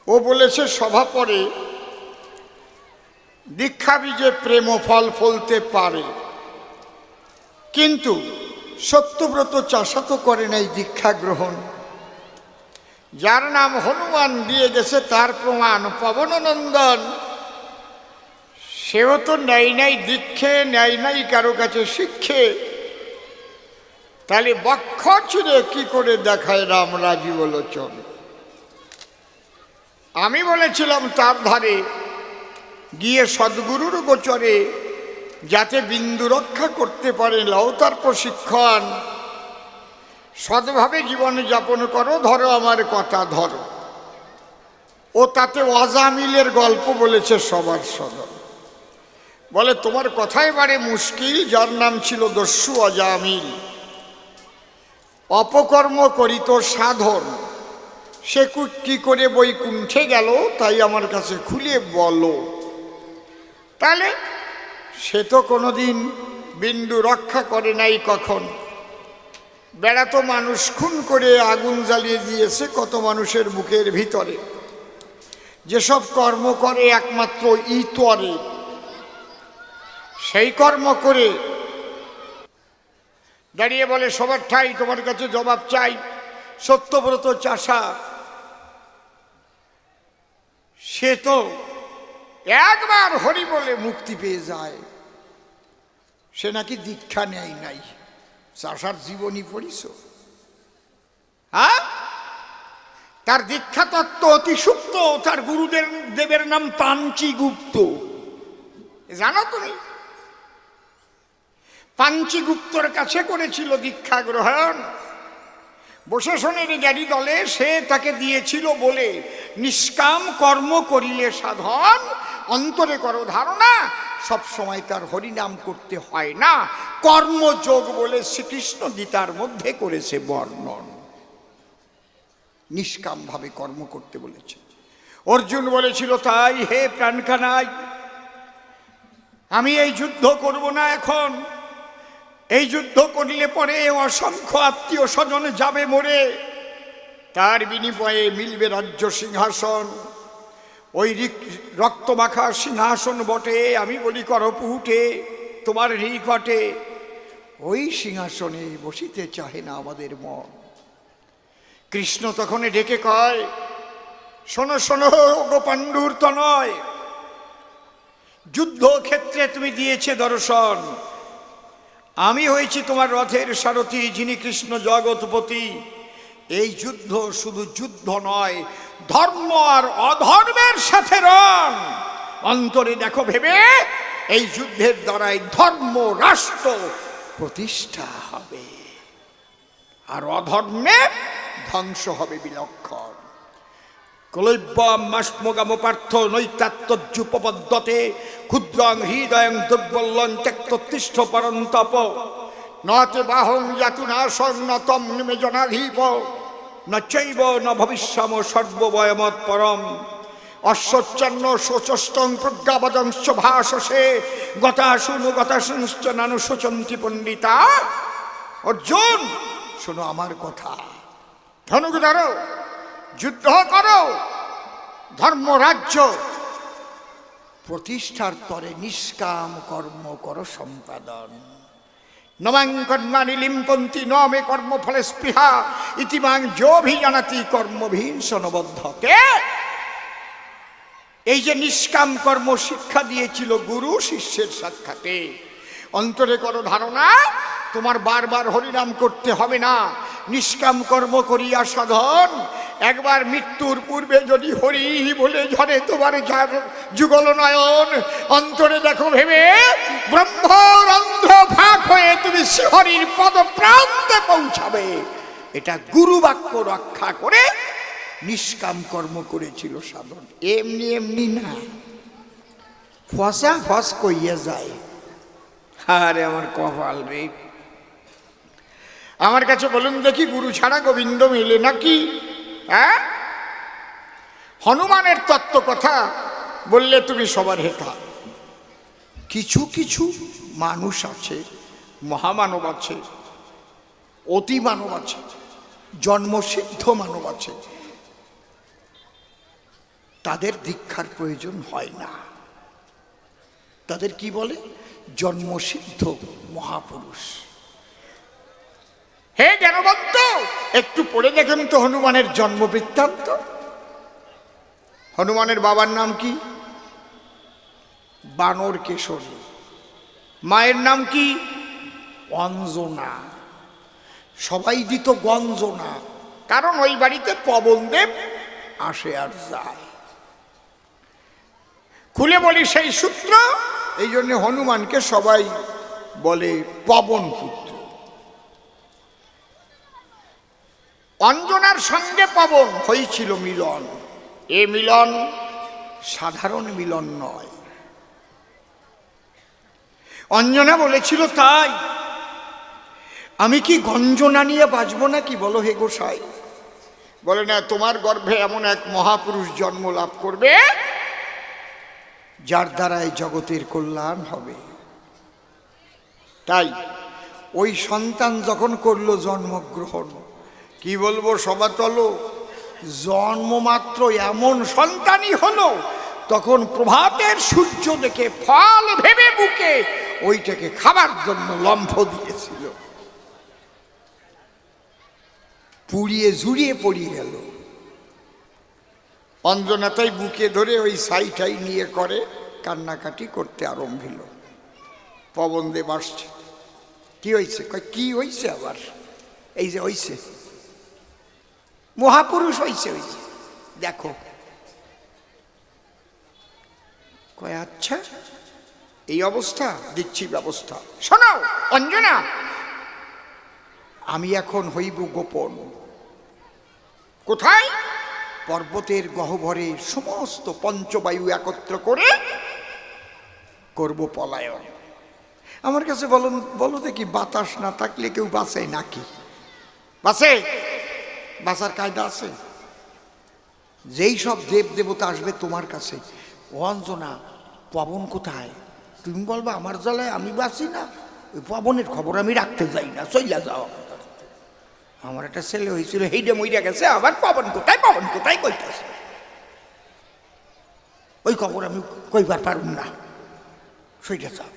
ও বলেছে সভা পরে দীক্ষা বীজে প্রেম ফল ফলতে পারে, কিন্তু সত্যব্রত চাষা তো করে নাই দীক্ষা গ্রহণ। যার নাম হনুমান দিয়ে গেছে তার প্রমাণ পবননন্দন, সেও তো নেয় নাই দীক্ষে, নেয় নাই কারো কাছে শিক্ষে। তাহলে বক্ষ চিরে কি করে দেখায় রাম রাজীব লোচন? আমি বলেছিলাম তার ধারে গিয়ে সদ্গুরুর গোচরে যাতে বিন্দু রক্ষা করতে পারে লও তার প্রশিক্ষণ। সৎভাবে জীবন যাপন করো, ধরো আমার কথা ধরো। ও তাতে অজামিলের গল্প বলেছে সবার সদর। বলে তোমার কথাই বারে মুশকিল, যার নাম ছিল দস্যু অজামিল, অপকর্ম করিত সাধন, সে কি করে বৈকুণ্ঠে গেল তাই আমার কাছে খুলে বলো। তাহলে সে তো কোনোদিন বিন্দু রক্ষা করে নাই। কখন বেড়াতো মানুষ খুন করে আগুন জ্বালিয়ে দিয়েছে কত মানুষের বুকের ভিতরে। যেসব কর্ম করে একমাত্র ইতরে, সেই কর্ম করে দাঁড়িয়ে বলে সবার ঠাই তোমার কাছে জবাব চাই। সত্যব্রত চাষা সে তো একবার হরি বলে মুক্তি পেয়ে যায়, সে নাকি দীক্ষা নেয় নাই। চাষার জীবনী পড়িস? হ্যাঁ, তার দীক্ষা তত্ত্ব অতি সুপ্ত। তার গুরুদেবের নাম পাঞ্চি গুপ্ত, জানো তুমি? পাঞ্চি গুপ্তর কাছে করেছিল দীক্ষা গ্রহণ। বসেশনের জ্ঞানী দলে সে তাকে দিয়েছিল বলে নিষ্কাম কর্ম করিলে সাধন, অন্তরে করো ধারণা, সব সময় তার হরিনাম করতে হয় না। কর্মযোগ বলে শ্রীকৃষ্ণ গীতার মধ্যে করেছে বর্ণন। নিষ্কাম ভাবে কর্ম করতে বলেছে। অর্জুন বলেছিল তাই, হে প্রাণকানাই, আমি এই যুদ্ধ করব না এখন। এই যুদ্ধ করিলে পরে অসংখ্য আত্মীয় স্বজন যাবে মরে, তার বিনিময়ে মিলবে রাজ্য সিংহাসন। ওই রক্তমাখা সিংহাসন বটে, আমি বলি করপুটে তোমার নিকটে। ওই সিংহাসনে বসিতে চাহে না আমাদের মন। কৃষ্ণ তখন ডেকে কয়, শোনো শোনো গো পাণ্ডুর তনয়, যুদ্ধক্ষেত্রে তুমি দিয়েছে দর্শন, আমি হয়েছি তোমার রথের সারথি, যিনি কৃষ্ণ জগৎপতি। এই যুদ্ধ শুধু যুদ্ধ নয়, ধর্ম আর অধর্মের সাথে রণ। অন্তরে দেখো ভেবে, এই যুদ্ধের দ্বারাই ধর্ম রাষ্ট্র প্রতিষ্ঠা হবে, আর অধর্মের ধ্বংস হবে বিলক্ষণ। কলৈব্যমাস্মগাম পার্থ নৈতাত্তযুপপদ্যতে ক্ষুদ্রং হৃদয়ং দুর্বলং ত্যক্তোত্তিষ্ঠ পরন্তপ নতে বাহং যাতুনাশং নতম নিমে জনাধীপ নচৈব ন ভবিষ্যম সর্ববয়মৎ পরম অশ্বচ্ছন্ন শোচষ্টং প্রজ্ঞাবদংশ ভাষসে গতাশুনু গতাশুশ্চ নানু শোচন্তি পণ্ডিতা। অর্জুন শোনো আমার কথা, ধনুক ধরো, যুদ্ধ করো, ধর্মরাজ্য প্রতিষ্ঠার তরে নিষ্কাম কর্ম করো সম্পাদন। নমাং কর্মাণি লিম্পন্তি ন মে কর্মফলে স্পৃহা ইতিমাং যোভিজানাতি কর্মভিনসনবদ্ধকে। এই যে নিষ্কাম কর্ম শিক্ষা দিয়েছিল গুরু শিষ্যের সাক্ষাতে, অন্তরে করো ধারণা, তোমার বারবার হরিনাম করতে হবে না। নিষ্কাম কর্ম করিয়া সাধন, একবার মৃত্যুর পূর্বে যদি হরি বলে ঝরে তোমার যুগল নয়ন, অন্তরে দেখো ভেবে ব্রহ্মরন্ধ্র ফাঁক হয়ে তুমি শ্রীহরির পদ প্রান্তে পৌঁছাবে। এটা গুরু বাক্য রক্ষা করে নিষ্কাম কর্ম করেছিল সাধন, এমনি এমনি না। ফসা ফস কইয়া যায়। আরে আমার কপাল রে। আমার কাছে বলুন দেখি, গুরু ছাড়া গোবিন্দ মেলে নাকি? হ্যাঁ, হনুমানের তত্ত্ব কথা বললে তুমি সবার হেতা। কিছু কিছু মানুষ আছে, মহামানব আছে, অতি মানব আছে, জন্মসিদ্ধ মানব আছে, তাদের দীক্ষার প্রয়োজন হয় না। তাদের কি বলে? জন্মসিদ্ধ মহাপুরুষ। হে জ্ঞানবন্ত, একটু পড়ে দেখেন তো হনুমানের জন্ম বৃত্তান্ত। হনুমানের বাবার নাম কি? বানর কেশরী। মায়ের নাম কি? অঞ্জনা। সবাই দিত গঞ্জনা, কারণ ওই বাড়িতে পবনদেব আসে আর যায়। খুলে বলি সেই সূত্র, এই জন্য হনুমানকে সবাই বলে পবন পুত্র। অঞ্জনার সঙ্গে পবন হয়েছিল মিলন। এ মিলন সাধারণ মিলন নয়। অঞ্জনা বলেছিল, তাই আমি কি গঞ্জনা নিয়ে বাঁচবো নাকি বলো হে গোসাই? বলে না, তোমার গর্ভে এমন এক মহাপুরুষ জন্ম লাভ করবে যার দ্বারাই জগতের কল্যাণ হবে। তাই ওই সন্তান যখন করলো জন্মগ্রহণ, কি বলবো সবাতল, জন্ম মাত্র এমন সন্তানই হলো, তখন প্রভাতের সূর্য দেখে ফল ভেবে বুকে ওইটাকে খাবার জন্য লম্ফ দিয়েছিল। পুড়িয়ে ঝুড়িয়ে পড়িয়ে গেল। অঞ্জনা তাই বুকে ধরে ওই সাইটাই নিয়ে করে কান্নাকাটি করতে আরম্ভিল। পবনদেব আসছে। কি হয়েছে? কি হয়েছে আবার? এই যে হয়েছে, মহাপুরুষ হয়েছে, হয়েছে দেখো। কয় আচ্ছা, এই অবস্থা, দিচ্ছি ব্যবস্থা। শোনো অঞ্জনা, আমি এখন হইব গোপন। কোথায়? পর্বতের গহ্বরে সমস্ত পঞ্চবায়ু একত্র করে করব পলায়ন। আমার কাছে বলো দেখি, বাতাস না থাকলে কেউ বাঁচে নাকি? বাঁচে? বাঁচার কায়দা আছে? যেই সব দেব দেবতা আসবে তোমার কাছে, অঞ্জনা পবন কোথায়? তুমি বলবা আমার জ্বালায় আমি বাঁচি না, ওই পবনের খবর আমি রাখতে যাই না, চইলা যাও। আমার একটা ছেলে হয়েছিল, হেইডে মইরা গেছে, আবার পবন কোথায়, পবন কোথায় কইতাছে, ওই খবর আমি কইবার পারুম না, সইটা যাও।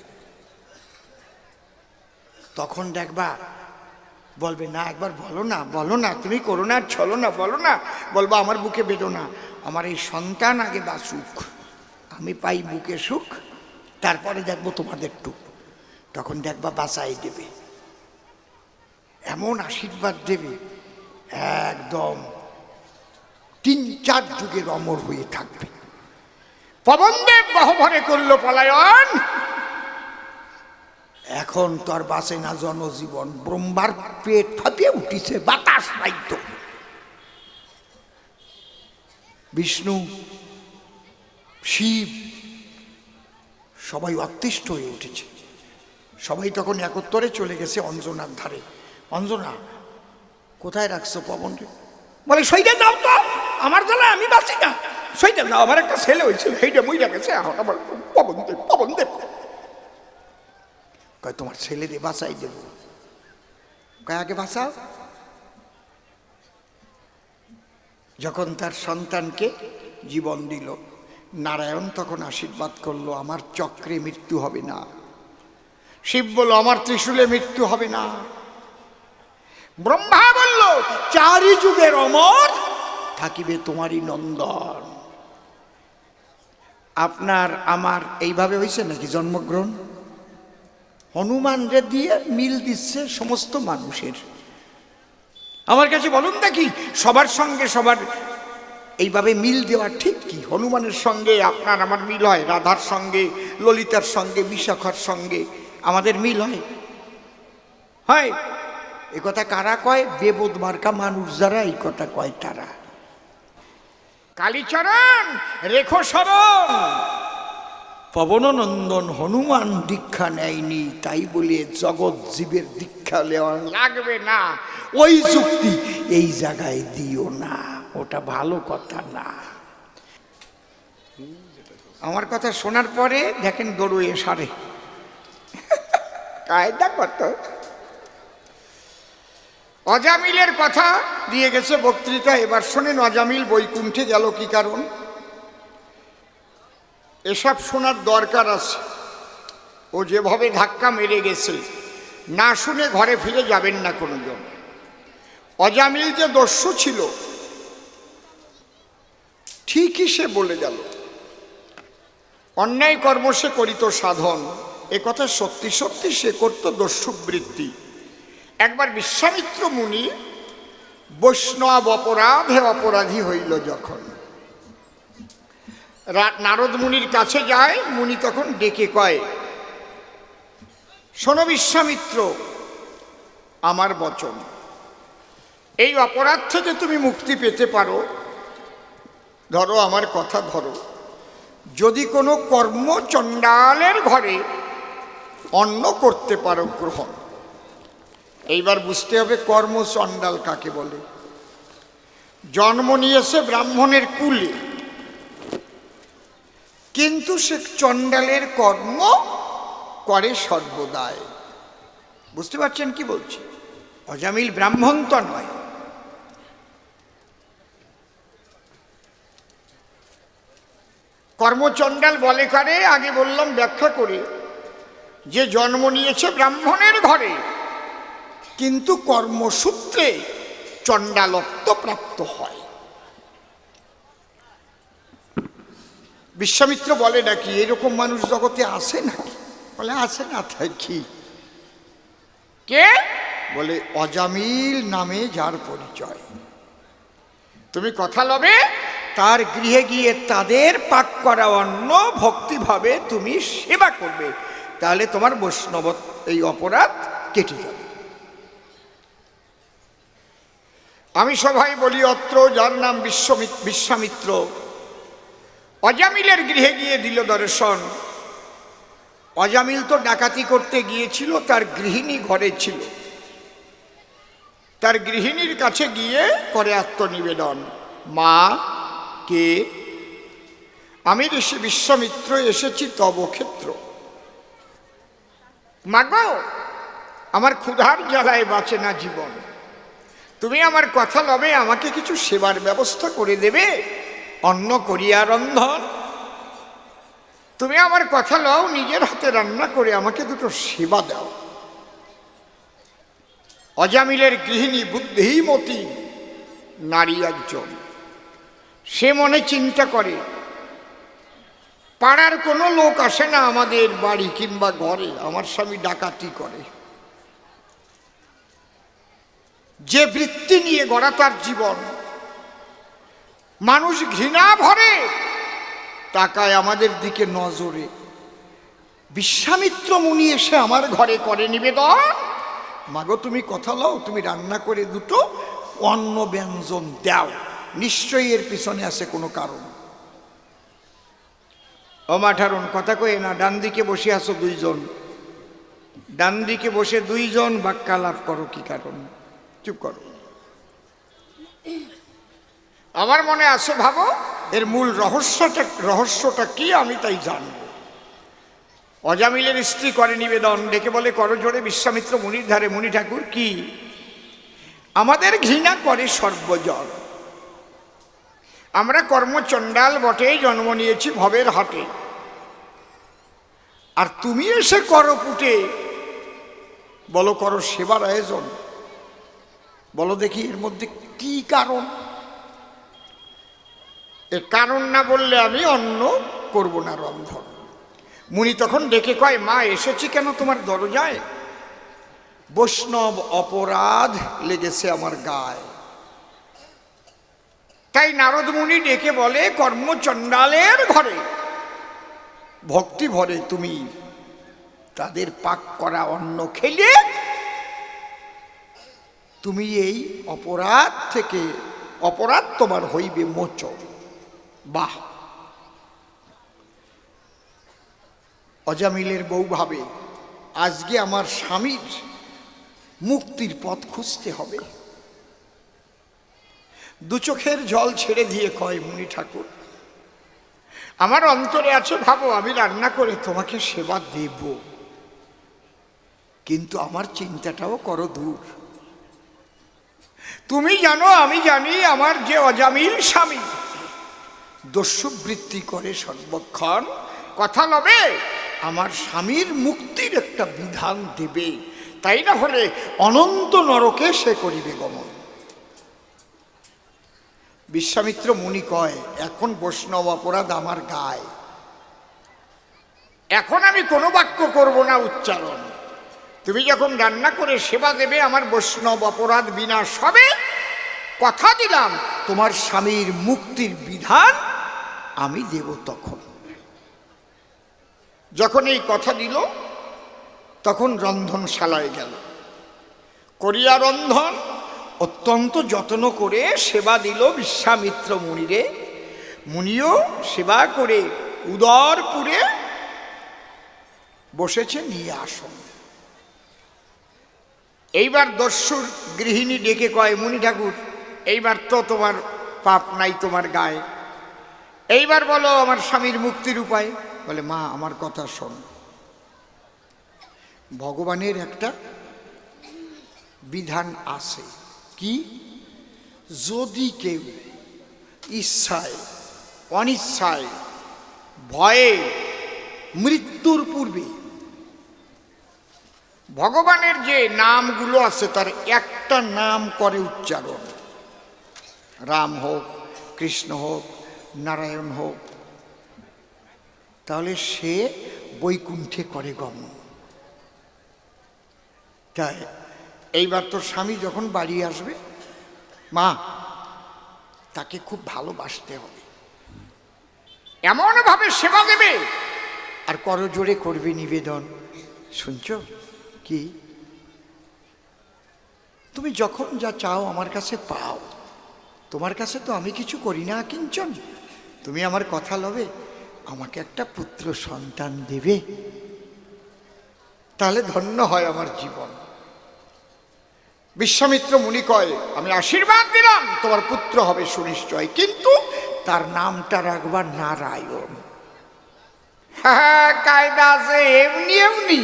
তখন দেখবা বলবে, না একবার বলো না, বলো না, তুমি করো না, ছলো না, বলো না। বলবো আমার বুকে বেদো না, আমার এই সন্তান আগে বাঁচুক, আমি পাই বুকে সুখ, তারপরে দেখবো তোমাদের টুক। তখন দেখবা বাঁচাই দেবে, এমন আশীর্বাদ দেবে, একদম 3-4 যুগের অমর হয়ে থাকবে। পবনদেব গহ্বরে করলো পলায়ন। এখন তোর বাঁচে না জনজীবন, ব্রহ্মার পেট ফাঁপিয়ে উঠিছে, বাতাস নাইতো। বিষ্ণু, শিব সবাই অতিষ্ঠ হয়ে উঠেছে। সবাই তখন একত্তরে চলে গেছে অঞ্জনার ধারে। অঞ্জনা, কোথায় রাখছো পবনকে? বলে, সইটা দাও তো, আমার জ্বালায় আমি বাঁচি না, সইটা দাও, আমার একটা ছেলে হয়েছিল, সেইটা মইরা গেছে, এখন আমার পবনদেব, পবনদেব। কয়, তোমার ছেলেরে বাঁচাই দেব। কয়, আগে বাঁচাও। যখন তার সন্তানকে জীবন দিল, নারায়ণ তখন আশীর্বাদ করলো, আমার চক্রে মৃত্যু হবে না। শিব বলল, আমার ত্রিশূলে মৃত্যু হবে না। ব্রহ্মা বলল, 4 যুগের অমর থাকিবে তোমারই নন্দন। আপনার আমার এইভাবে হয়েছে নাকি জন্মগ্রহণ? হনুমান রে দিয়ে মিল দিচ্ছে সমস্ত মানুষের। আমার কাছে বলুন দেখি, সবার সঙ্গে সবার এইভাবে মিল দেওয়া ঠিক কি? হনুমানের সঙ্গে আপনার আমার মিল হয়, রাধার সঙ্গে, ললিতার সঙ্গে, বিশাখার সঙ্গে আমাদের মিল হয়? হয়? এ কথা কারা কয়? বেবোধ মার্কা মানুষ যারা এই কথা কয় তারা। কালীচরণ রেখো স্মরণ, পবননন্দন হনুমান দীক্ষা নেয়নি, তাই বলে জগৎ জীবের দীক্ষা নেওয়া লাগবে না, ওই যুক্তি এই জায়গায় দিও না, ওটা ভালো কথা না। আমার কথা শোনার পরে দেখেন দৌড়ে সারে কায়দা কত। অজামিলের কথা দিয়ে গেছে বক্তৃতা, এবার শোনেন অজামিল বৈকুণ্ঠে গেল কি কারণ। এসব শোনার দরকার আছে। ও যেভাবে ধাক্কা মেরে গেছে, না শুনে ঘরে ফিরে যাবেন না কোনোজন। অজামিল যে দস্যু ছিল ঠিকই সে বলে গেল। অন্যায় কর্ম সে করিত সাধন, এ কথা সত্যি সত্যি সে করত দস্যুবৃত্তি। একবার বিশ্বামিত্র মুনি বৈষ্ণব অপরাধে অপরাধী হইল যখন, নারদ মুনির কাছে যায়। মুনি তখন ডেকে কয়, শোনো বিশ্বামিত্র, আমার বচন, এই অপরাধ থেকে তুমি মুক্তি পেতে পারো। ধরো আমার কথা ধরো, যদি কোনো কর্মচণ্ডালের ঘরে অন্ন করতে পারো গ্রহণ। এইবার বুঝতে হবে কর্মচণ্ডাল কাকে বলে। জন্ম নিয়েছে ব্রাহ্মণের কুলে, কিন্তু সে চণ্ডালের কর্ম করে সর্বদাই। বুঝতে পারছেন কি বলছি? অজামিল ব্রাহ্মণ তো নয়। কর্মচণ্ডাল বলে কারে? আগে বললাম ব্যাখ্যা করে, যে জন্ম নিয়েছে ব্রাহ্মণের ঘরে কিন্তু কর্মসূত্রে চণ্ডালত্ব প্রাপ্ত হয়। বিশ্বামিত্র বলে নাকি এরকম মানুষ জগতে আছে নাকি? বলে আছে না, তাই কি? কে? বলে অজামিল নামে যার পরিচয়। তুমি কথা লবে, তার গৃহে গিয়ে তাদের পাক করা অন্ন ভক্তিভাবে তুমি সেবা করবে, তাহলে তোমার বৈষ্ণব এই অপরাধ কেটে যাবে। আমি সবাই বলি, অত্র যার নাম বিশ্বামিত্র অজামিলের গৃহে গিয়ে দিল দর্শন। অজামিল তো ডাকাতি করতে গিয়েছিল, তার গৃহিণী ঘরে ছিল। তার গৃহিণীর কাছে গিয়ে করে আত্মনিবেদন, মা কে? আমি ঋষি বিশ্বামিত্র এসেছি তব ক্ষেত্র। মাগো, আমার ক্ষুধার জ্বালায় বাঁচে না জীবন, তুমি আমার কথা লবে, আমাকে কিছু সেবার ব্যবস্থা করে দেবে, অন্ন করিয়া রন্ধন। তুমি আমার কথা লও, নিজের হাতে রান্না করে আমাকে দুটো সেবা দাও। অজামিলের গৃহিণী বুদ্ধিমতী নারী একজন। সে মনে চিন্তা করে, পাড়ার কোনো লোক আসে না আমাদের বাড়ি কিংবা ঘরে, আমার স্বামী ডাকাতি করে। যে বৃত্তি নিয়ে গড়া তার জীবন, মানুষ ঘৃণা ভরে তাকায় আমাদের দিকে নজরে। বিশ্বামিত্র মুনি এসে আমার ঘরে করে নিবেদন, মাগো তুমি কথা লও, তুমি রান্না করে দুটো অন্ন ব্যঞ্জন দাও, নিশ্চয়ই এর পিছনে আছে কোনো কারণ। অমাঠারণ কথা কয়ে না, ডান দিকে বসে আছো দুইজন, ডান দিকে বসে দুইজন বাক্যালাপ করো, কি কারণ? চুপ করো। আমার মনে আছে, ভাবো এর মূল রহস্যটা কি, আমি তাই জানব। অজামিলের স্ত্রী করে নিবেদন, ডেকে বলে, করজোড়ে বিশ্বামিত্র মুনির ধারে। মুনি ঠাকুর, কি? আমাদের ঘৃণা করে সর্বজন, আমরা কর্মচণ্ডাল বটে, জন্ম নিয়েছি ভবের হাটে, আর তুমি এসে করো পুটে, বলো করো সেবার আয়োজন। বলো দেখি এর মধ্যে কি কারণ? এর কারণ না বললে আমি অন্ন করব না রন্ধন। মুনি তখন ডেকে কয়, মা এসেছি কেন তোমার দরজায়? বৈষ্ণব অপরাধ লেগেছে আমার গায়ে। তাই নারদ মুনি ডেকে বলে, কর্মচণ্ডালের ঘরে ভক্তি ভরে তুমি তাদের পাক করা অন্ন খেলে তুমি এই অপরাধ থেকে, অপরাধ তোমার হইবে মোচন। বাহ! অজামিলের বউ ভাবে, আজকে আমার স্বামীর মুক্তির পথ খুঁজতে হবে। দু চোখের জল ছেড়ে দিয়ে কয়, মুনি ঠাকুর, আমার অন্তরে আছে, ভাবো আমি রান্না করে তোমাকে সেবা দেব, কিন্তু আমার চিন্তাটাও করো দূর। তুমি জানো, আমি জানি, আমার যে অজামিল স্বামী দস্যুবৃত্তি করে সর্বক্ষণ, কথা লবে আমার স্বামীর মুক্তির একটা বিধান দেবে, তাই না হলে অনন্ত নরকে সে করিবে গমন। বিশ্বামিত্র মুনি কয়, এখন বৈষ্ণব অপরাধ আমার গায়, এখন আমি কোনো বাক্য করব না উচ্চারণ। তুমি যখন রান্না করে সেবা দেবে আমার বৈষ্ণব অপরাধ বিনাশ হবে, কথা দিলাম তোমার স্বামীর মুক্তির বিধান আমি দেব। তখন যখন এই কথা দিল তখন রন্ধনশালায় গেল, করিয়া রন্ধন অত্যন্ত যত্ন করে সেবা দিল বিশ্বামিত্র মুনিরে। মুনিও সেবা করে উদরপুরে বসেছে নিয়ে আসন। এইবার দস্যুর গৃহিণী ডেকে কয়, মুনি ঠাকুর এইবার তো তোমার পাপ নাই তোমার গায়ে, এইবার বলো আমার স্বামীর মুক্তির উপায়। বলে, মা আমার কথা শোন, ভগবানের একটা বিধান আছে, কি? যদি কেউ ইচ্ছায় অনিচ্ছায় ভয়ে মৃত্যুর পূর্বে ভগবানের যে নামগুলো আছে তার একটা নাম করে উচ্চারণ, রাম হোক, কৃষ্ণ হোক, নারায়ণ হোক, তাহলে সে বৈকুণ্ঠে করে গমন। তাই এইবার তোর স্বামী যখন বাড়ি আসবে, মা তাকে খুব ভালোবাসতে হবে, এমনভাবে সেবা দেবে আর করজোড়ে করবে নিবেদন। শুনছ কি? তুমি যখন যা চাও আমার কাছে পাও, তোমার কাছে তো আমি কিছু করি না কিঞ্চন, তুমি আমার কথা লবে আমাকে একটা পুত্র সন্তান দেবে, তাহলে ধন্য হয় আমার জীবন। বিশ্বামিত্র মুনি কয়, আমি আশীর্বাদ দিলাম তোমার পুত্র হবে সুনিশ্চয়, কিন্তু তার নামটা রাখবার নারায়ণ। হ্যাঁ, কায়দা আছে এমনি এমনি,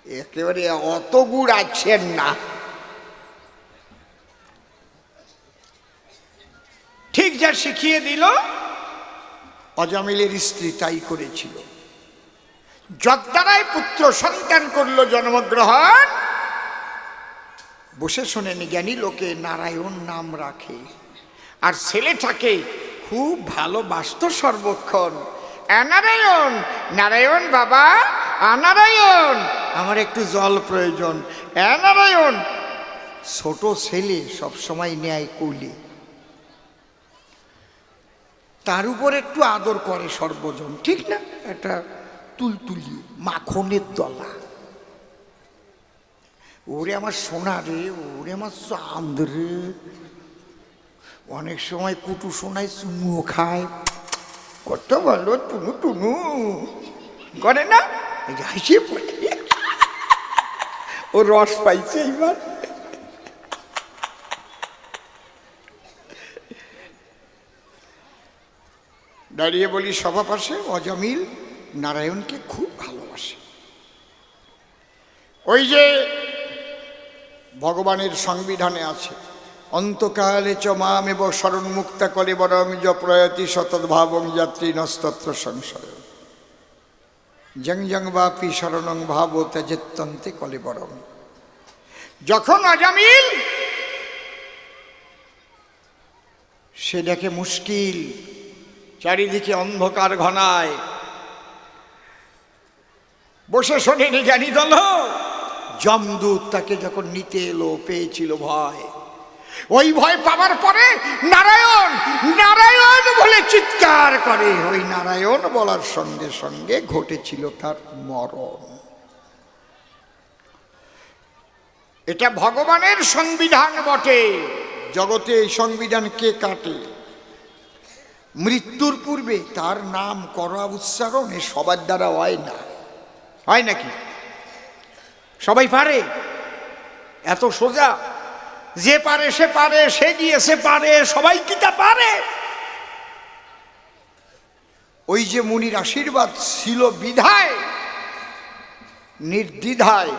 একেবারে অত গুড় আছেন না। ঠিক যা শিখিয়ে দিল অজামিলের স্ত্রী তাই করেছিল, যদ্বারাই পুত্র সন্তান করল জন্মগ্রহণ। বসে শোনেন, জ্ঞানী লোকে নারায়ণ নাম রাখে, আর ছেলেটাকে খুব ভালোবাসত সর্বক্ষণ। নারায়ণ নারায়ণ বাবা, নারায়ণ আমার একটু জল প্রয়োজন, নারায়ণ। ছোট ছেলে সবসময় নেয় কোলে, তার উপর একটু আদর করে সর্বজন, ঠিক না? একটা তুলতুলি মাখনের দলা, ওরে আমার সোনা রে, ওরে আমার চাঁদ রে। অনেক সময় কুটু সোনায় চুমুও খায়, কত ভালো টুনু টুনু করে না, হাসিয়ে পড়ে ও রস পাইছে। এইবার দাঁড়িয়ে বলি সভা পাশে, অজামিল নারায়ণকে খুব ভালোবাসে। ওই যে ভগবানের সংবিধানে আছে, অন্তকালে চ মামেব শরণমুক্তা কলে বরং য প্রয়তি সতদ্ভাবং যাত্রী নস্তত্র সংশয় জং জং বাপি শরণং ভাব ত্যাজেত্যন্তে কলে বরং। যখন অজামিল সে দেখে মুশকিল, চারিদিকে অন্ধকার ঘনায়, বসে শোনেনি জ্ঞানী দল, যমদূত তাকে যখন নিতে এলো, পেয়েছিল ভয়। ওই ভয় পাবার পরে নারায়ণ নারায়ণ বলে চিৎকার করে, ওই নারায়ণ বলার সঙ্গে সঙ্গে ঘটেছিল তার মরণ। এটা ভগবানের সংবিধান বটে, জগতে এই সংবিধান কে কাটে? মৃত্যুর পূর্বে তার নাম করা উচ্চারণ এ সবার দ্বারা হয় না, হয় নাকি? সবাই পারে? এত সোজা? যে পারে সে পারে, সে গিয়েছে পারে, সবাই কি তা পারে? ওই যে মুনির আশীর্বাদ ছিল বিধায় নির্দ্বিধায়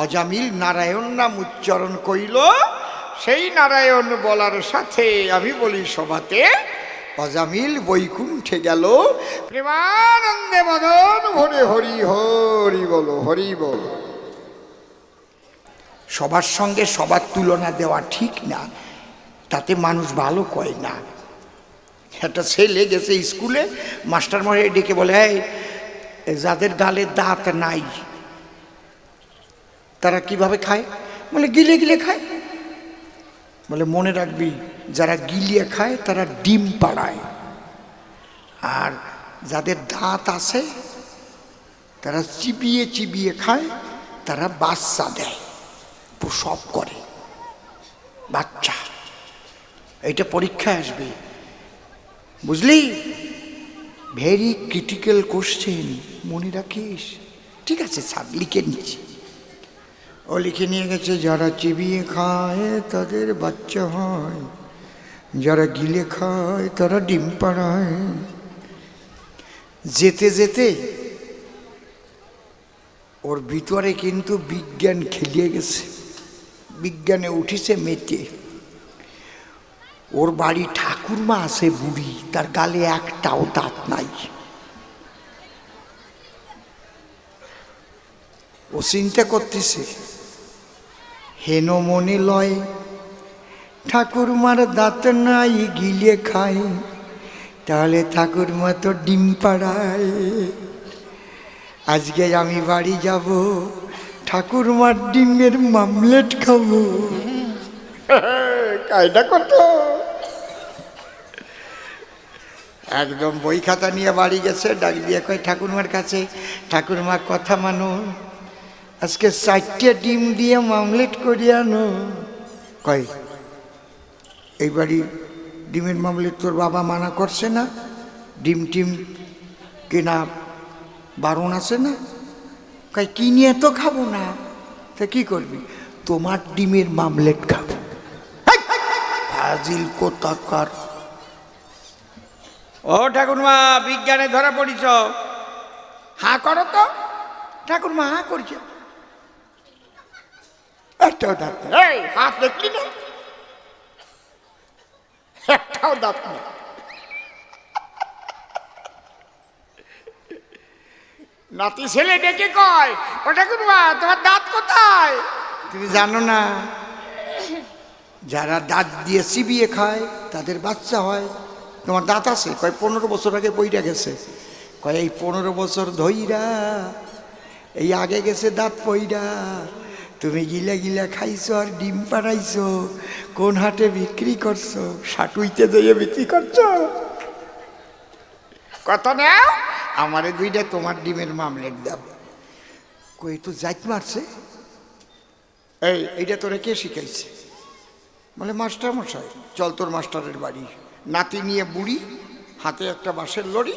অজামিল নারায়ণ নাম উচ্চারণ কইল। সেই নারায়ণ বলার সাথে আমি বলি সভাতে, অজামিল বৈকুণ্ঠে গেল, প্রেমানন্দে মদন ভরে হরি হরি বলো, হরি বল। সবার সঙ্গে সবার তুলনা দেওয়া ঠিক না, তাতে মানুষ ভালো কয় না। একটা ছেলে গেছে স্কুলে, মাস্টারমশাই ডেকে বলে, এই যাদের গালে দাঁত নাই তারা কিভাবে খায়? বলে গিলে গিলে খায়। বলে মনে রাখবি, যারা গিলিয়ে খায় তারা ডিম পাড়ায়, আর যাদের দাঁত আছে তারা চিবিয়ে চিবিয়ে খায়, তারা বাচ্চা দেয়, প্রসব করে বাচ্চা। এটা পরীক্ষায় আসবে, বুঝলি? ভেরি ক্রিটিক্যাল কোশ্চেন, মনে রাখিস। ঠিক আছে স্যার, লিখে নিচ্ছি। ও লিখে নিয়ে গেছে, যারা চিবিয়ে খায় তাদের বাচ্চা হয়, যারা গিলে খায় তারা ডিম পাড়ায়। যেতে যেতে ওর ভিতরে কিন্তু বিজ্ঞান খেলিয়ে গেছে, বিজ্ঞানে উঠিছে মেতে। ওর বাড়ি ঠাকুরমা আছে বুড়ি, তার গালে একটাও দাঁত নাই। ও চিন্তা করতেছে, হেন মনে লয় ঠাকুরমার দাঁত নাই, গিলে খায়, তাহলে ঠাকুরমা তো ডিম পাড়ায়। আজকে আমি বাড়ি যাব, ঠাকুরমার ডিমের মামলেট খাবো। কায়দা কত! একদম বই খাতা নিয়ে বাড়ি গেছে, ডাক দিয়ে কয় ঠাকুরমার কাছে, ঠাকুরমা কথা মানো, আজকে 4টে ডিম দিয়ে মামলেট করিয়ে আনো। কয় এই বাড়ি ডিমের মামলেট তোর বাবা মানা করছে না? ডিম টিম কেনা বারণ আছে না? কয় কিনিয়ে তো খাবো না, তা কি করবি? তোমার ডিমের মামলেট খাবো। ফাজিল কোথাকার! ও ঠাকুরমা, বিজ্ঞানে ধরা পড়িছ, হাঁ করো তো। ঠাকুরমা হাঁ করছে, একটাও দাঁত নেই। হাত দেখলি না? একটাও দাঁত নেই। নাতি ছেলে ডেকে কয়, ও ঠাকুরমা তোমার দাঁত কোথায়? তুমি জানো না, যারা দাঁত দিয়ে চিবিয়ে খায় তাদের বাচ্চা হয়। তোমার দাঁত আছে? কয় 15 বছর আগে বইটা গেছে। কয় এই 15 বছর ধইরা, এই আগে গেছে দাঁত পইরা, তুমি গিলা গিলা খাইছো আর ডিম পাড়াইছো, কোন হাটে বিক্রি করছো? সাটুইতে যেয়ে বিক্রি করছো। কত নাও? আমারে 2টা তোমার ডিমের মামলেট দাও। কই তো জাইত মারছে। এইটা তোরে কে শিখাইছে? বলে মাস্টার মশাই। চল তোর মাস্টারের বাড়ি। নাতি নিয়ে বুড়ি, হাতে একটা বাঁশের লড়ি,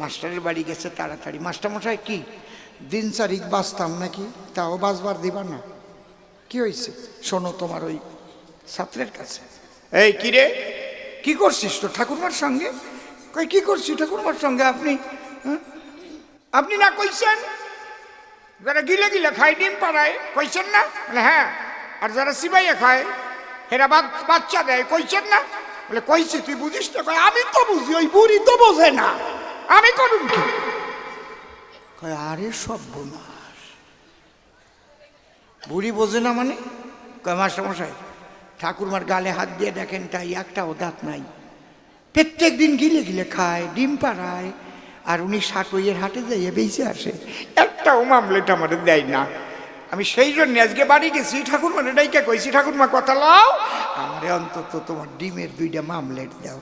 মাস্টারের বাড়ি গেছে তাড়াতাড়ি। মাস্টার মশাই কি দিন 4 বাঁচতাম নাকি? তাও বাঁচবার দিবা না? কি হয়েছে? শোনো তোমার ওই ছাত্রের কাছে। এই কি রে, কি করছিস তো ঠাকুরমার সঙ্গে? কই কি করছি ঠাকুরমার সঙ্গে? আপনি না কইছেন যারা গিলে গিলে খায় ডিম পাড়ায়, কইছেন না? বলে হ্যাঁ। আর যারা সিবাইয়া খায় হেরা বাচ্চা দেয়, কইছেন না? বলে কইছি। তুই বুঝিস না? কয় আমি তো বুঝি, ওই বুড়ি তো বোঝে না, আমি করুন কি? কয় আরে সর্বনাশ, বুড়ি বোঝে না মানে? কয় মাস্টার মশাই, ঠাকুরমার গালে হাত দিয়ে দেখেন, তাই একটাও দাঁত নাই। প্রত্যেক দিন গিলে গিলে খায়, ডিম পাড়ায়, আর উনি সাটইয়ের হাটে যাইয়ে বেঁচে আসে, একটাও মামলেট আমাদের দেয় না। আমি সেই জন্য আজকে বাড়ি গেছি, ঠাকুরমারে ডাইকা কইছি, ঠাকুরমা কথা লও, আমারে অন্তত তোমার ডিমের 2টা মামলেট দাও।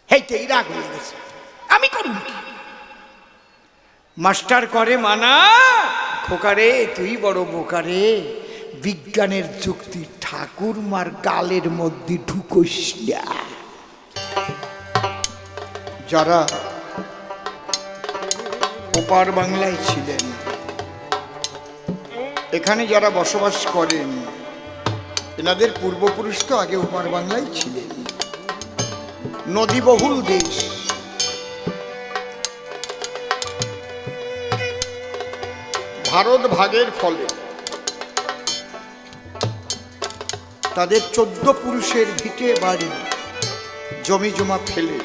হেইতেই রাগ হয়ে গেছে, আমি করুন কি? মাস্টার করে মানা, খোকারে তুই বড় বোকারে, বিজ্ঞানের যুক্তি ঠাকুরমার গালের মধ্যে ঢুকোস না। যারা ওপার বাংলায় ছিলেন, এখানে যারা বসবাস করেন, এনাদের পূর্বপুরুষ তো আগে ওপার বাংলায় ছিলেন। নদীবহুল দেশ, ভারত ভাগের ফলে তাদের 14 পুরুষের ভিটে বাড়ি জমি জমা ফেলে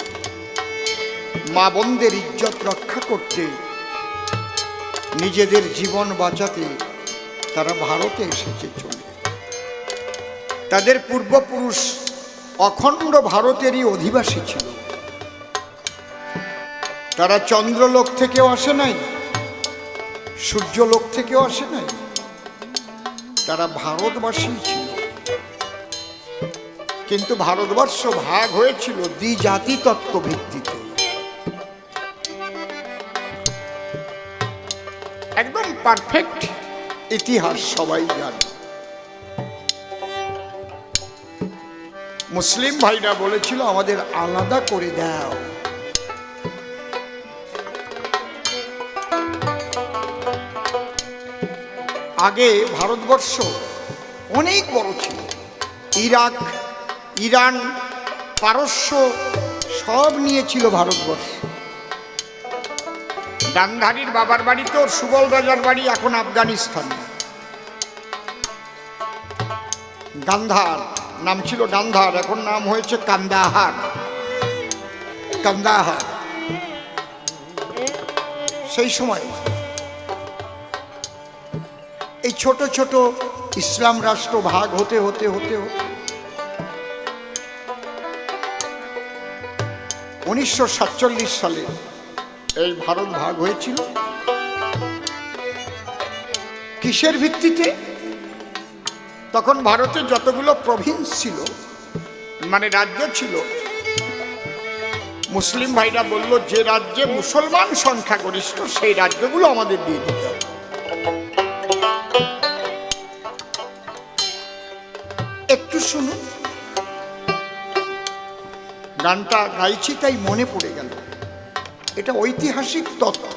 মা বোনদের ইজ্জত রক্ষা করতে, নিজেদের জীবন বাঁচাতে তারা ভারতে এসেছে চলে। তাদের পূর্বপুরুষ অখণ্ড ভারতেরই অধিবাসী ছিল। তারা চন্দ্রলোক থেকেও আসে নাই, সূর্যলোক থেকেও আসে নাই, তারা ভারতবাসী ছিল। কিন্তু ভারতবর্ষ ভাগ হয়েছিল দ্বিজাতি তত্ত্ব ভিত্তিতে। একদম পারফেক্ট ইতিহাস সবাই জানে। মুসলিম ভাইরা বলেছিল আমাদের আলাদা করে দাও। আগে ভারতবর্ষ অনেক বড় ছিল। ইরাক, ইরান, পারস্য সব নিয়েছিল ভারতবর্ষ। গান্ধারীর বাবার বাড়ি তো সুবল রাজার বাড়ি এখন আফগানিস্তান। গান্ধার নাম ছিল গান্ধার, এখন নাম হয়েছে কান্দাহার। কান্দাহার সেই সময় এই ছোট ছোট ইসলাম রাষ্ট্র ভাগ হতে হতে হতে হতে 1947 সালে এই ভারত ভাগ হয়েছিল। কিসের ভিত্তিতে? তখন ভারতে যতগুলো প্রভিন্স ছিল, মানে রাজ্য ছিল, মুসলিম ভাইরা বলল যে রাজ্যে মুসলমান সংখ্যাগরিষ্ঠ সেই রাজ্যগুলো আমাদের দিয়ে দিতে হবে। একটু শুনুন, গানটা গাইছি তাই মনে পড়ে গেল। এটা ঐতিহাসিক তথ্য,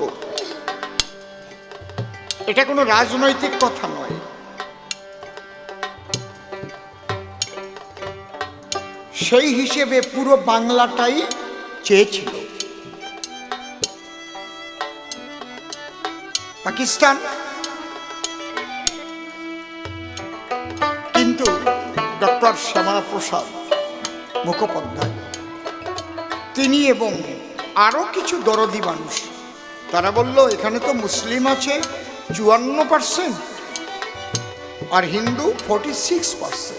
এটা কোনো রাজনৈতিক কথা নয়। সেই হিসেবে পুরো বাংলাটাই চেয়েছিল পাকিস্তান, কিন্তু ডক্টর শ্যামাপ্রসাদ মুখোপাধ্যায় তিনি এবং আরো কিছু দরদি মানুষ তারা বলল এখানে তো মুসলিম আছে 54% আর হিন্দু 46%,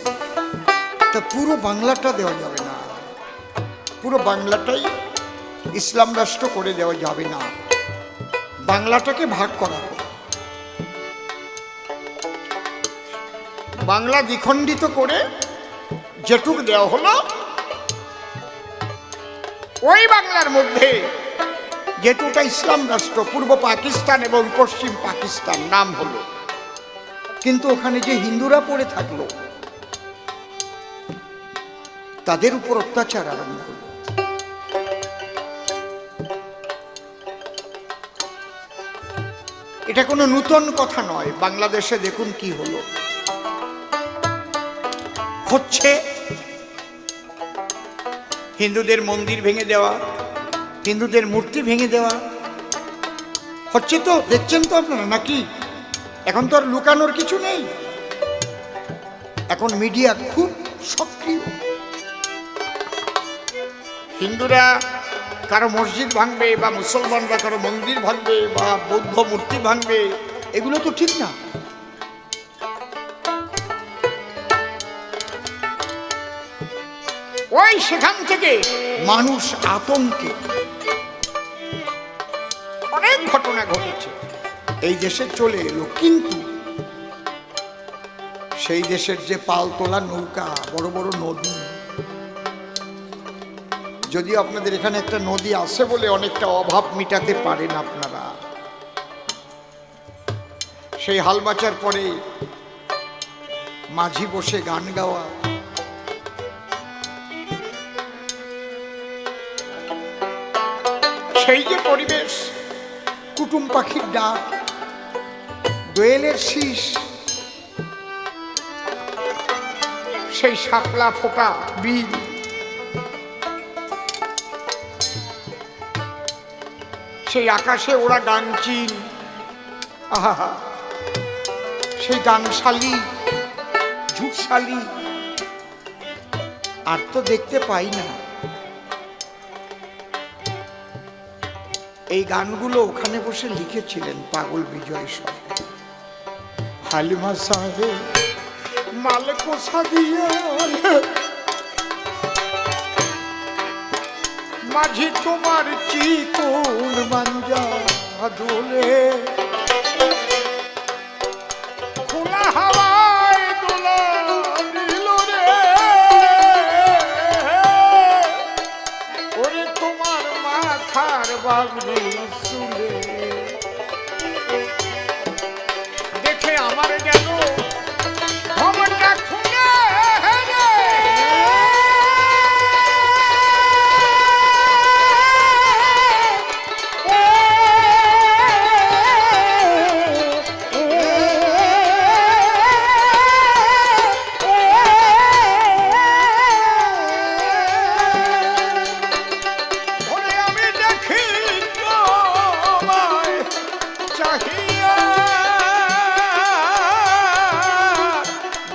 তা পুরো বাংলাটা দেওয়া যাবে না, পুরো বাংলাটাই ইসলাম রাষ্ট্র করে দেওয়া যাবে না, বাংলাটাকে ভাগ করা হবে। বাংলা দ্বিখণ্ডিত করে যেটুক দেওয়া হলো, ওই বাংলার মধ্যে যেটুকটা ইসলাম রাষ্ট্র পূর্ব পাকিস্তান এবং পশ্চিম পাকিস্তান নাম হলো, কিন্তু ওখানে যে হিন্দুরা পড়ে থাকলো তাদের উপর অত্যাচার আরম্ভ হলো। এটা কোনো নূতন কথা নয়। বাংলাদেশে দেখুন কি হলো, হচ্ছে হিন্দুদের মন্দির ভেঙে দেওয়া, হিন্দুদের মূর্তি ভেঙে দেওয়া হচ্ছে। তো দেখছেন তো আপনারা নাকি? এখন তো আর লুকানোর কিছু নেই, এখন মিডিয়া খুব সক্রিয়। হিন্দুরা কারো মসজিদ ভাঙবে বা মুসলমানরা কারো মন্দির ভাঙবে বা বৌদ্ধ মূর্তি ভাঙবে, এগুলো তো ঠিক না। ওই সেখান থেকে মানুষ আতঙ্কে অনেক ঘটনা ঘটেছে, এই দেশে চলে এলো। কিন্তু সেই দেশের যে পালতোলা নৌকা, বড় বড় নদী, যদিও আপনাদের এখানে একটা নদী আছে বলে অনেকটা অভাব মিটাতে পারেন আপনারা, সেই হাল বাঁচার পরে মাঝি বসে গান গাওয়া, সেই যে পরিবেশ, কুটুম পাখির ডাক, দোয়েলের শীষ, সেই শাপলা ফোটা বিল, সেই আকাশে ওরা গাংচিল, আহা, সেই গাংশালি, ঝুটশালি আর তো দেখতে পাই না। এই গানগুলো ওখানে বসে লিখেছিলেন পাগল বিজয় সরকার। হালিমা সাহেব মাল কোষা দিয়া মাঝি তোমার চিকুন মাঞ্জা দোলে, খোলা হাওয়ায় দোলা দিল রে, ওরে তোমার মাথার বাবরি চুলে, দেখে আমার গেল ঘমটা খুলে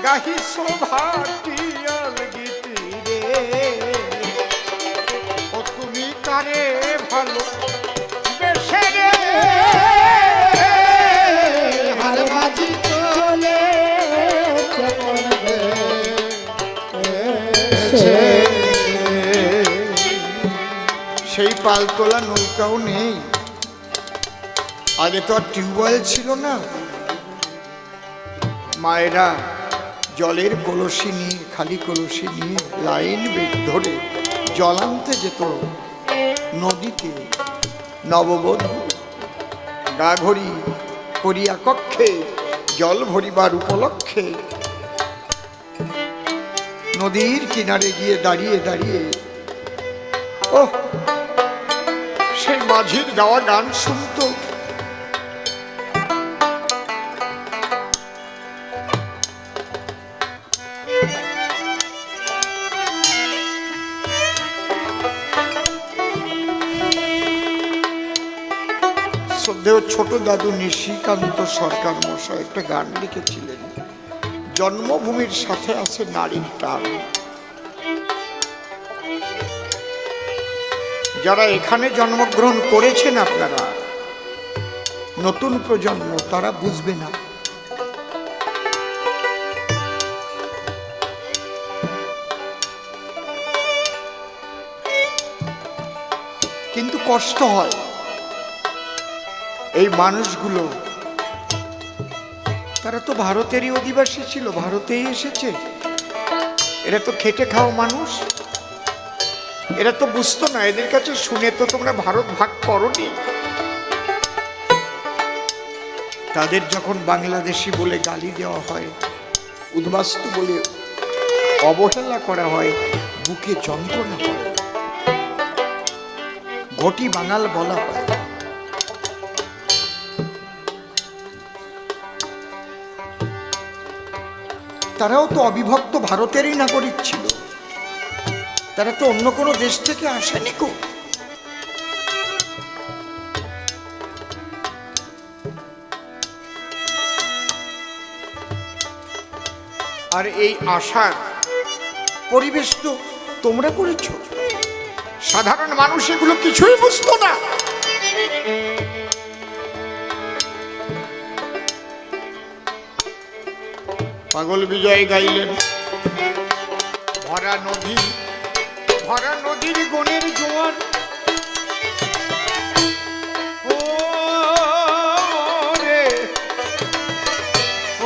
গাহি শোভাটিয়াল গীতি রে, ও তুমি কারে ভালো বেশে রে, আর মাঝি চলে সেই পালতোলা নৌকাও নেই। আগে তো আর টিউবওয়েল ছিল না। মায়েরা জলের কলসি নিয়ে, খালি কলসি নিয়ে লাইন ধরে জল আনতে যেত নদীতে। নববধূ গা ঘড়ি করিয়া কক্ষে জল ভরিবার উপলক্ষে নদীর কিনারে গিয়ে দাঁড়িয়ে দাঁড়িয়ে ও সেই মাঝির গাওয়া গান শুনত। শ্রদ্ধেয় ছোট দাদু নিশিকান্ত সরকার মশাই একটা গান লিখেছিলেন, জন্মভূমির সাথে আছে নারীর টান। যারা এখানে জন্মগ্রহণ করেছেন আপনারা, নতুন প্রজন্ম, তারা বুঝবে না। কিন্তু কষ্ট হয়। এই মানুষগুলো তারা তো ভারতেরই অধিবাসী ছিল, ভারতেই এসেছে। এরা তো খেটে খাওয়া মানুষ, এরা তো বুঝতো না। এদের কাছে শুনে তো তোমরা ভারত ভাগ করনি। তাদের যখন বাংলাদেশি বলে গালি দেওয়া হয়, উদ্বাস্তু বলে অবহেলা করা হয়, বুকে যন্ত্রণা হয়, ঘটি বাঙাল বলা হয়। তারাও তো অবিভক্ত ভারতেরই নাগরিক ছিল, তারা তো অন্য কোনো দেশ থেকে আসেনি কো। আর এই আশার পরিবেশ তো তোমরা করেছ। সাধারণ মানুষ এগুলো কিছুই বুঝতো না। পাগল বিজয় গাইলেন, ভরা নদীর গণের জোয়ার, ও রে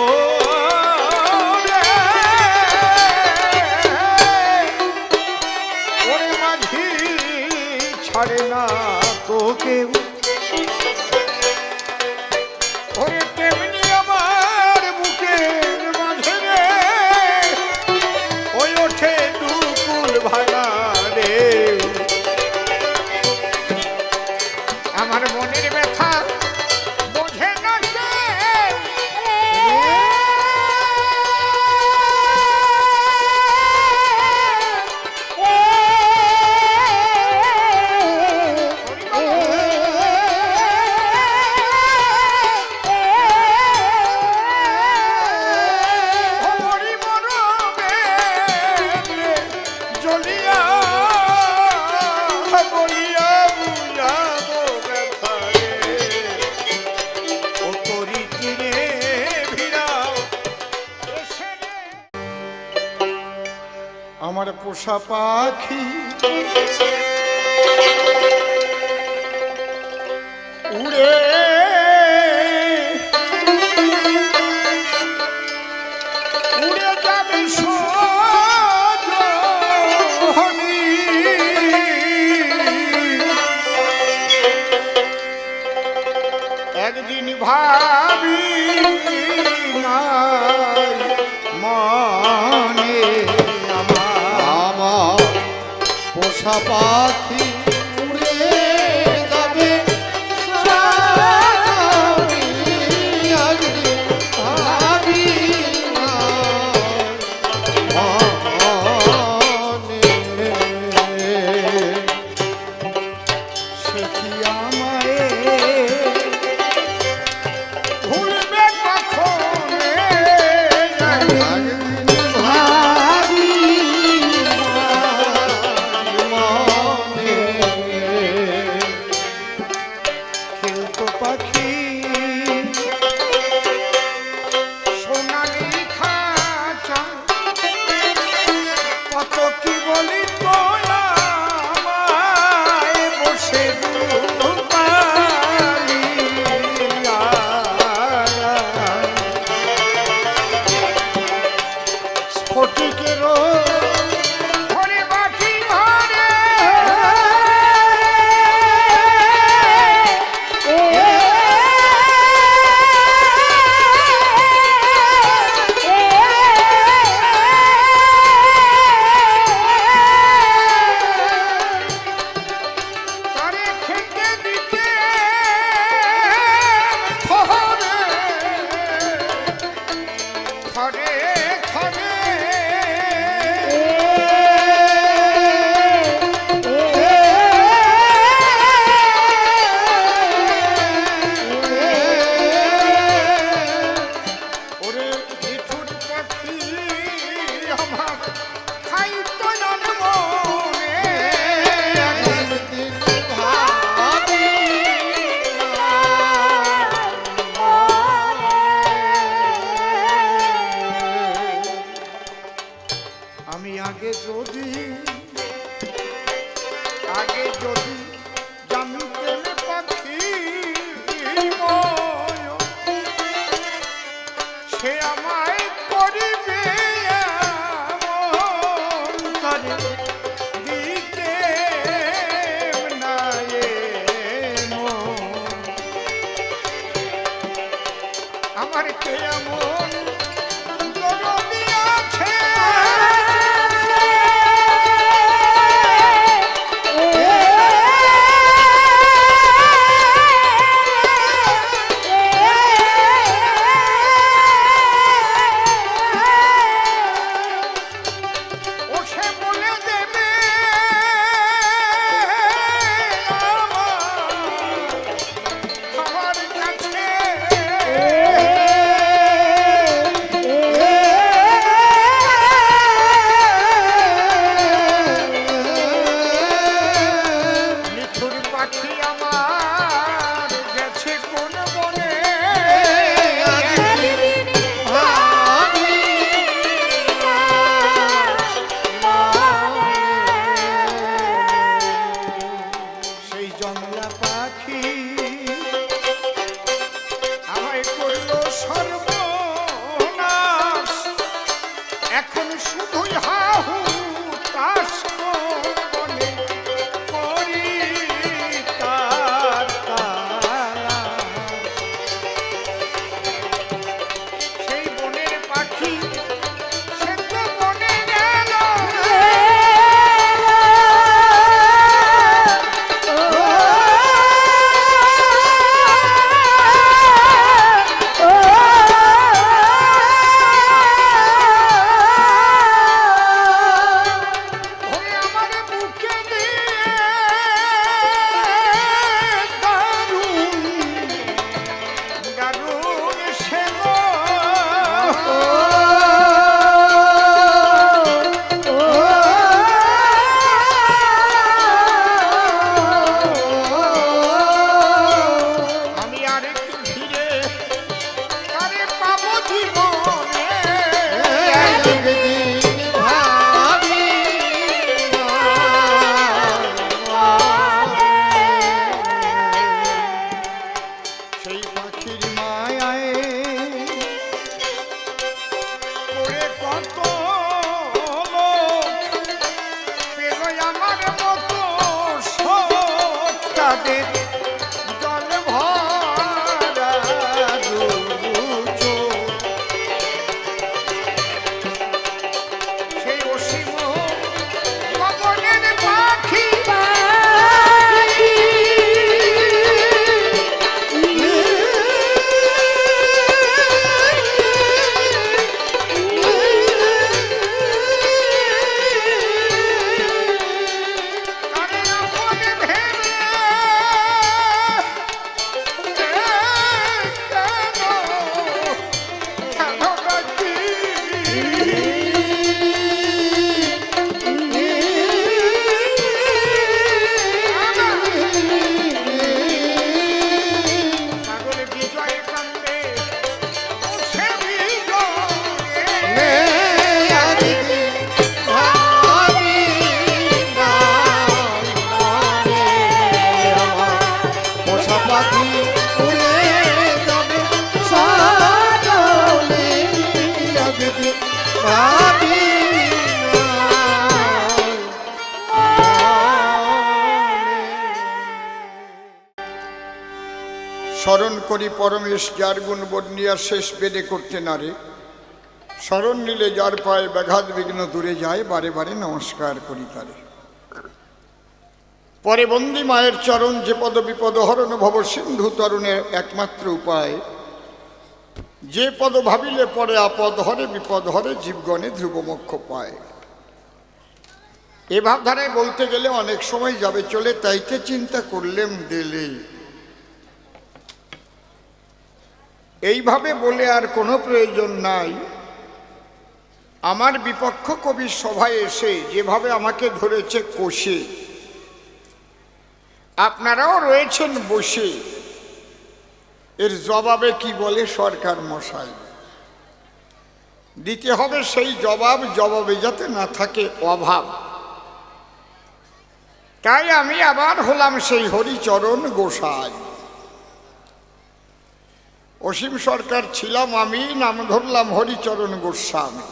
ও রে, ওরে মাঝি ছাড়ে না তো কেউ, ওরে তেমনি আমার বুকের মাঝে রে ওই ওঠে দুকুল ভাঙা রে, আমার মনের ব্যথা বোঝে না কে, বলিয়া বুঝাবো ব্যথা পোষা পাখি উড়ে উড়ে যাবে সজনী একদিন ভাবি নাই মনে আমার পোষা পাখি উড়ে যাবে ভাবি সে কি আমায় ভুলবে কখনে খেলতো পাখি সোনালি খাঁচা কত কি বলি তো আমায় বসে দুপালি স্ফটিকেরও ঘরে বাটি ঘরে তারে খেতে দিতে থরে থরে থরে ওরে মিঠুর পাখি আমার খাইতো জন্মনে আমি আগে যদি জানতেন পাখি ময়, সে আমায় করিবে এমন করে দিতে না এমন। আমার কে এমন দরদি আছে ও সে বলে দেবে আমার কাছে তাদের জল ভরা দু চোখ। সেই অসীম গগনের পাখি স্মরণ করি পরমেশ যার গুণ বর্ণিয়া শেষ বেদে করতে নারে। স্মরণ নিলে যার পায়ে ব্যাঘাত বিঘ্ন দূরে যায়, বারে বারে নমস্কার করি তারে। পরে বন্দি মায়ের চরণ, যে পদ বিপদ হরণ ভব সিন্ধু তরুণের একমাত্র উপায়। যে পদ ভাবিলে পরে আপদ হরে, বিপদ হরে জীবগণে ধ্রুব মোক্ষ পায়। এ ভাবধারায় বলতে গেলে অনেক সময় যাবে চলে, তাইতে চিন্তা করলেম দিলে। এইভাবে বলে আর কোনো প্রয়োজন নাই। আমার বিপক্ষ কবির সভায় এসে যেভাবে আমাকে ধরেছে কষে, আপনারাও রয়েছেন বসে, এর জবাবে কি বলে সরকার মশাই? দিতে হবে সেই জবাব, জবাবে যাতে না থাকে অভাব। তাই আমি আবার হলাম সেই হরিচরণ গোসাই। অসীম সরকার ছিলাম আমি, নাম ধরলাম হরিচরণ গোস্বামী।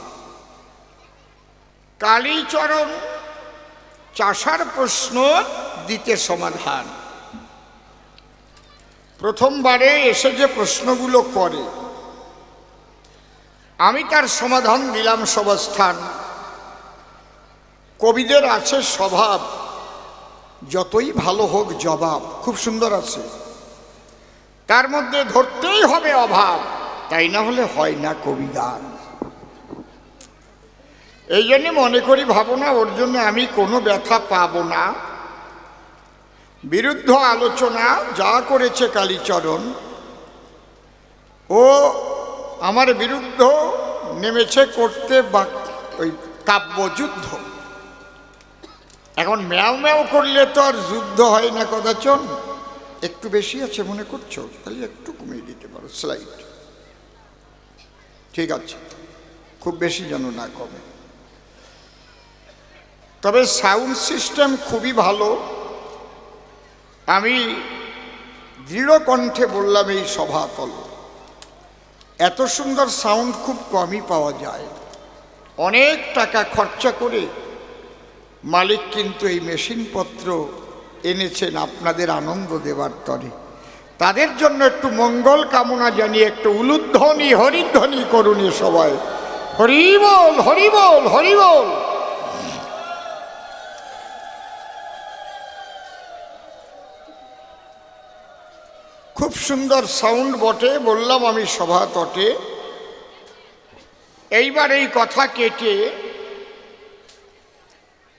কালীচরণ চাষার প্রশ্ন দিতে সমাধান। প্রথমবারে এসে যে প্রশ্নগুলো করে আমি তার সমাধান দিলাম সবস্থান। কবিদের আছে স্বভাব, যতই ভালো হোক জবাব খুব সুন্দর আছে, তার মধ্যে ধরতেই হবে অভাব, তাই না হলে হয় না কবিগান। এই জন্যে মনে করি ভাবনা, ওর জন্য আমি কোনো ব্যথা পাবো না। বিরুদ্ধ আলোচনা যা করেছে কালীচরণ, ও আমার বিরুদ্ধ নেমেছে করতে ওই কাব্যযুদ্ধ। এখন ম্যাও ম্যাও করলে তো আর যুদ্ধ হয় না কদাচন। একটু বেশি আছে মনে করছো, তাহলে একটু কমিয়ে দিতে পারো স্লাইড। ঠিক আছে, খুব বেশি যেন না কমে। তবে সাউন্ড সিস্টেম খুবই ভালো। আমি দৃঢ় কণ্ঠে বললাম এই সভাতল, এত সুন্দর সাউন্ড খুব কমই পাওয়া যায়। অনেক টাকা খরচা করে মালিক কিন্তু এই মেশিনপত্র এনেছেন আপনাদের আনন্দ দেবার তরে। তাদের জন্য একটু মঙ্গল কামনা জানিয়ে একটু উলুধ্বনি হরিধ্বনি করুন সবাই। হরি বল, হরি বল, হরি বল। খুব সুন্দর সাউন্ড বটে, বললাম আমি সভা তটে। এইবার এই কথা কেটে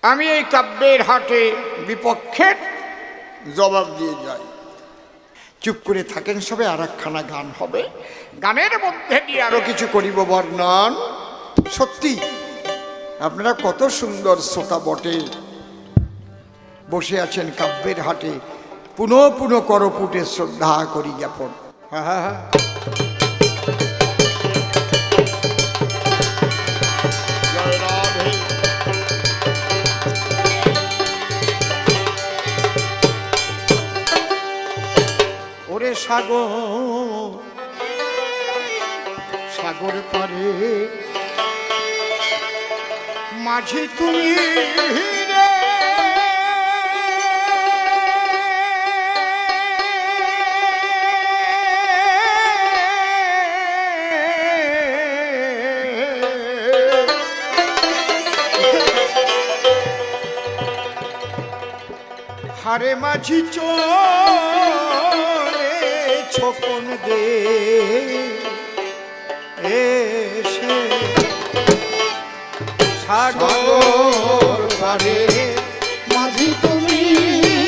আমি এই কাব্যের হাটে বিপক্ষের জবাব দিয়ে যাই। চুপ করে থাকেন সবে, আর একখানা গান হবে, গানের মধ্যে দিয়ে আরো কিছু করিব বর্ণন। সত্যি আপনারা কত সুন্দর শ্রোতা বটে, বসে আছেন কাব্যের হাটে। পুনঃ পুনঃ করপুটে শ্রদ্ধা করি জ্ঞাপন। হ্যাঁ, ওরে সাগর, সাগর পারে মাঝি তুমি রে, আরে মাঝি চলে ছোপন দে এসে সাগর পারে মাঝি তুমি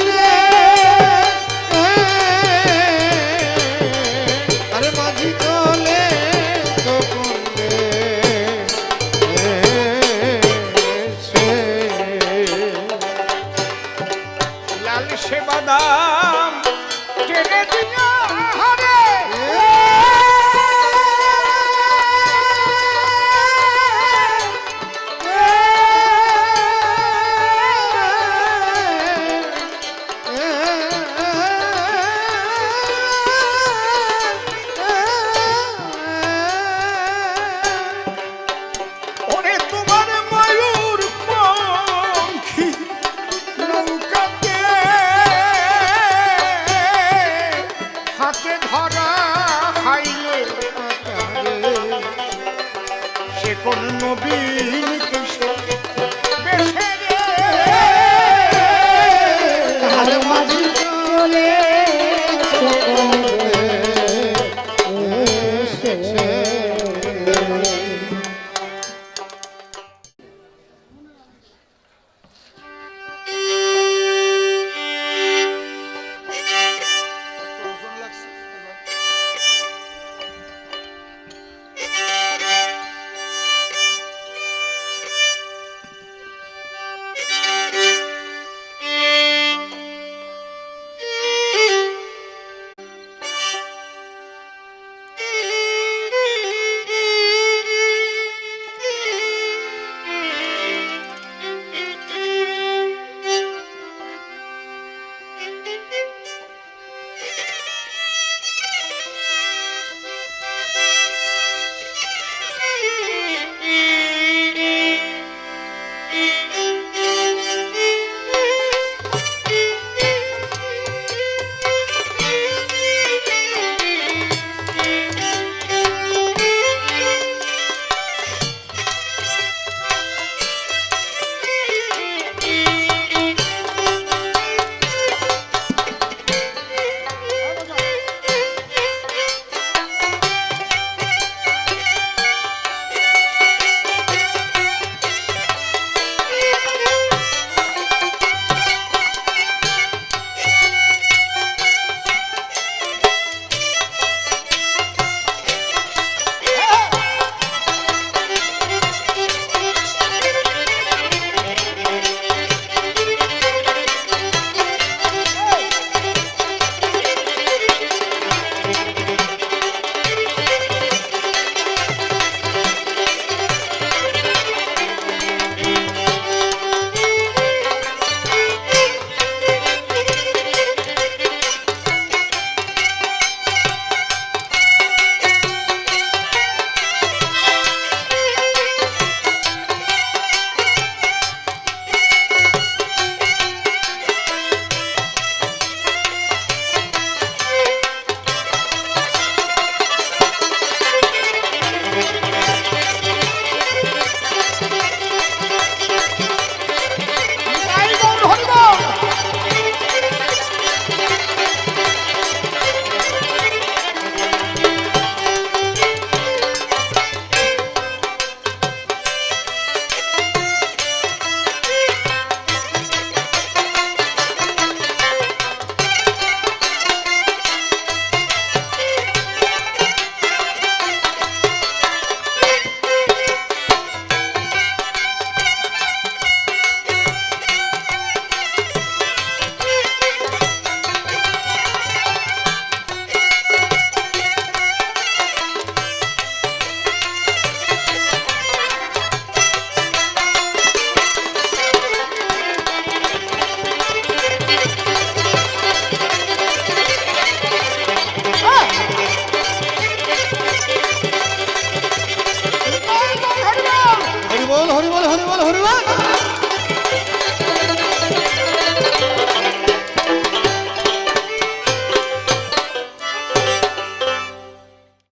রে, আরে মাঝি চলে তখন এসে। লাল সে বাদাম টেনে দিয়া হারে ওরে তোমার ময়ূর পঙ্খী নৌকাতে হাতে ধরা হাইলে সে কোন নবী